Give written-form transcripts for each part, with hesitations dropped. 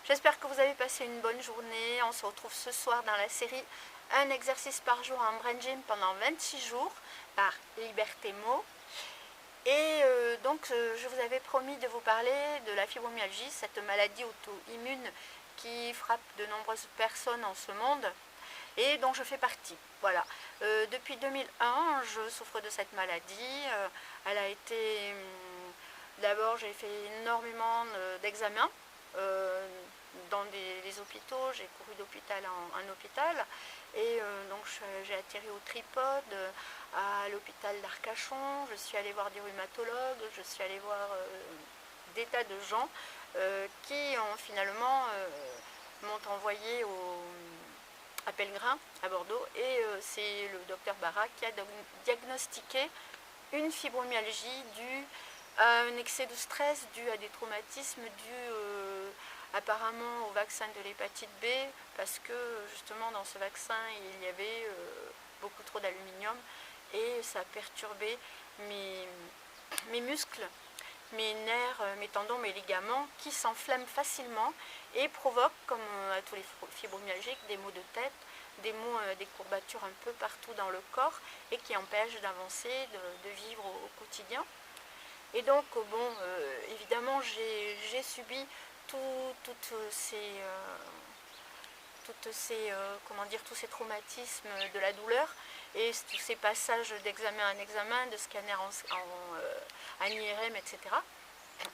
J'espère que vous avez passé une bonne journée. On se retrouve ce soir dans la série Un exercice par jour en Brain Gym pendant 26 jours par Liberté Mo. Et je vous avais promis de vous parler de la fibromyalgie, cette maladie auto-immune qui frappe de nombreuses personnes en ce monde et dont je fais partie. Voilà. Depuis 2001, je souffre de cette maladie. Elle a été... D'abord, j'ai fait énormément d'examens dans les hôpitaux. J'ai couru d'hôpital en hôpital. Et j'ai atterri au Tripode, à l'hôpital d'Arcachon. Je suis allée voir des rhumatologues. Je suis allée voir des tas de gens qui ont finalement m'ont envoyé à Pellegrin, à Bordeaux, et c'est le docteur Barra qui a diagnostiqué une fibromyalgie due à un excès de stress, dû à des traumatismes, dû apparemment au vaccin de l'hépatite B, parce que justement dans ce vaccin il y avait beaucoup trop d'aluminium et ça a perturbé mes muscles, mes nerfs, mes tendons, mes ligaments qui s'enflamment facilement et provoquent, comme à tous les fibromyalgiques, des maux de tête, des courbatures un peu partout dans le corps et qui empêchent d'avancer, de vivre au quotidien. Et donc, évidemment, j'ai subi tous ces traumatismes de la douleur et tous ces passages d'examen en examen, de scanner en IRM, etc.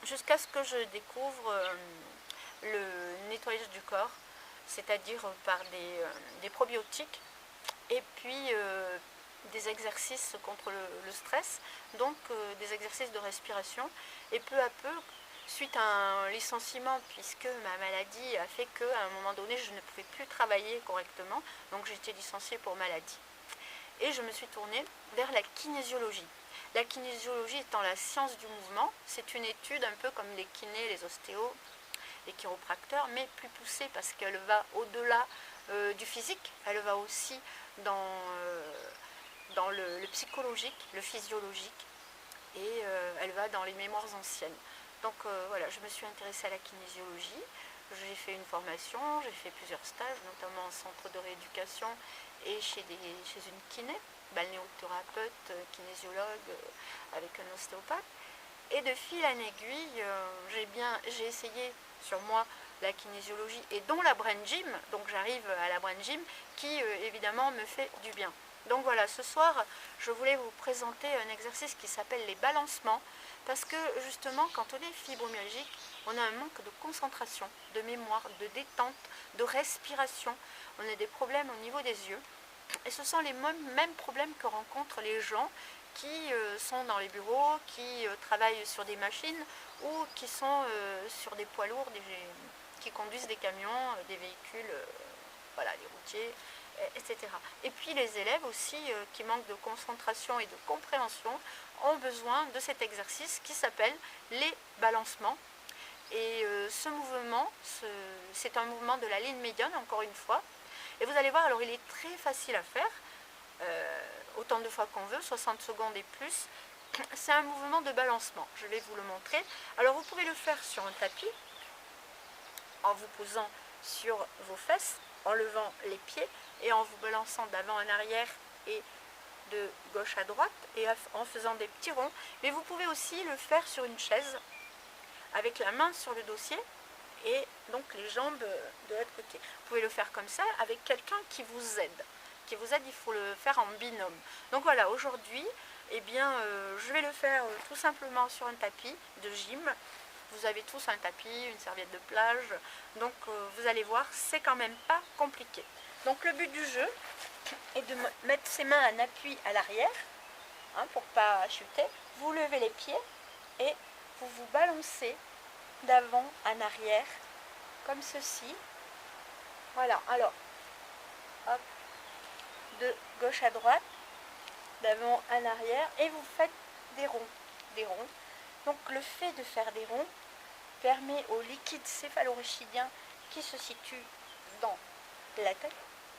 Jusqu'à ce que je découvre le nettoyage du corps, c'est-à-dire par des probiotiques et puis des exercices contre le stress, donc des exercices de respiration. Et peu à peu, suite à un licenciement, puisque ma maladie a fait qu'à un moment donné, je ne pouvais plus travailler correctement, donc j'ai été licenciée pour maladie. Et je me suis tournée vers la kinésiologie. La kinésiologie étant la science du mouvement, c'est une étude un peu comme les kinés, les ostéos, les chiropracteurs, mais plus poussée parce qu'elle va au-delà du physique, elle va aussi dans le psychologique, le physiologique, et elle va dans les mémoires anciennes. Donc voilà, je me suis intéressée à la kinésiologie, j'ai fait une formation, j'ai fait plusieurs stages, notamment en centre de rééducation et chez une kiné, balnéothérapeute, kinésiologue, avec un ostéopathe. Et de fil en aiguille, j'ai essayé sur moi la kinésiologie et dont la Brain Gym, donc j'arrive à la Brain Gym qui évidemment me fait du bien. Donc voilà, ce soir, je voulais vous présenter un exercice qui s'appelle les balancements, parce que justement, quand on est fibromyalgique, on a un manque de concentration, de mémoire, de détente, de respiration. On a des problèmes au niveau des yeux. Et ce sont les mêmes problèmes que rencontrent les gens qui sont dans les bureaux, qui travaillent sur des machines ou qui sont sur des poids lourds, qui conduisent des camions, des véhicules, des routiers, etc. Et puis les élèves aussi qui manquent de concentration et de compréhension ont besoin de cet exercice qui s'appelle les balancements. Et ce mouvement, c'est un mouvement de la ligne médiane, encore une fois. Et vous allez voir, alors il est très facile à faire, autant de fois qu'on veut, 60 secondes et plus. C'est un mouvement de balancement, je vais vous le montrer. Alors vous pouvez le faire sur un tapis, en vous posant sur vos fesses, en levant les pieds et en vous balançant d'avant en arrière et de gauche à droite et en faisant des petits ronds. Mais vous pouvez aussi le faire sur une chaise avec la main sur le dossier et donc les jambes de l'autre côté. Vous pouvez le faire comme ça avec quelqu'un qui vous aide. Il faut le faire en binôme. Donc voilà, aujourd'hui, je vais le faire tout simplement sur un tapis de gym. Vous avez tous un tapis, une serviette de plage. Donc vous allez voir, c'est quand même pas compliqué. Donc le but du jeu est de mettre ses mains en appui à l'arrière, pour ne pas chuter. Vous levez les pieds et vous vous balancez d'avant en arrière, comme ceci. Voilà, alors, hop, de gauche à droite, d'avant en arrière, et vous faites des ronds. Donc le fait de faire des ronds permet au liquide céphalorachidien qui se situe dans la tête,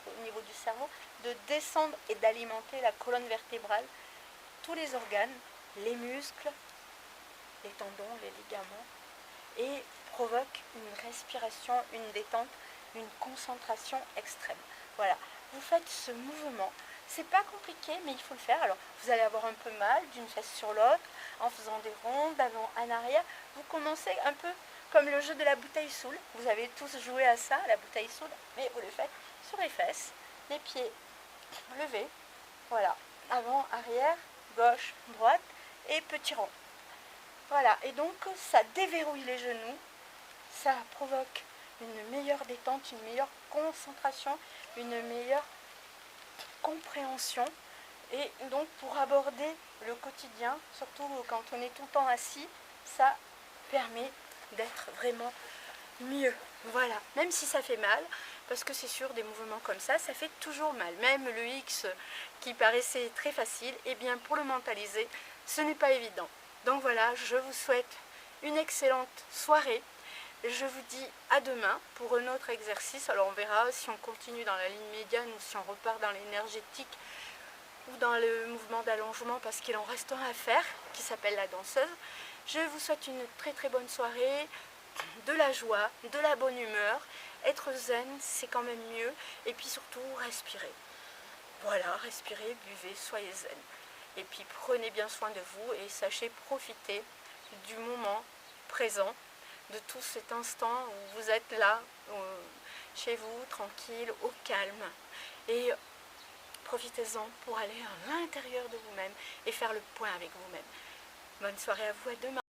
au niveau du cerveau, de descendre et d'alimenter la colonne vertébrale, tous les organes, les muscles, les tendons, les ligaments, et provoque une respiration, une détente, une concentration extrême. Voilà, vous faites ce mouvement. C'est pas compliqué, mais il faut le faire. Alors, vous allez avoir un peu mal d'une fesse sur l'autre, en faisant des rondes, d'avant en arrière. Vous commencez un peu comme le jeu de la bouteille soule. Vous avez tous joué à ça, la bouteille soule, mais vous le faites sur les fesses, les pieds levés. Voilà, avant, arrière, gauche, droite et petit rond. Voilà, et donc ça déverrouille les genoux, ça provoque une meilleure détente, une meilleure concentration, une meilleure compréhension. Et donc pour aborder le quotidien, surtout quand on est tout le temps assis, ça permet d'être vraiment mieux. Voilà, même si ça fait mal, parce que c'est sûr, des mouvements comme ça fait toujours mal. Même le X qui paraissait très facile, et bien pour le mentaliser, ce n'est pas évident. Donc voilà, je vous souhaite une excellente soirée. Je vous dis à demain pour un autre exercice. Alors on verra si on continue dans la ligne médiane ou si on repart dans l'énergétique ou dans le mouvement d'allongement, parce qu'il en reste un à faire qui s'appelle la danseuse. Je vous souhaite une très très bonne soirée, de la joie, de la bonne humeur. Être zen, c'est quand même mieux. Et puis surtout, respirez. Voilà, respirez, buvez, soyez zen. Et puis prenez bien soin de vous et sachez profiter du moment présent, de tout cet instant où vous êtes là, chez vous, tranquille, au calme. Et profitez-en pour aller à l'intérieur de vous-même et faire le point avec vous-même. Bonne soirée à vous, à demain.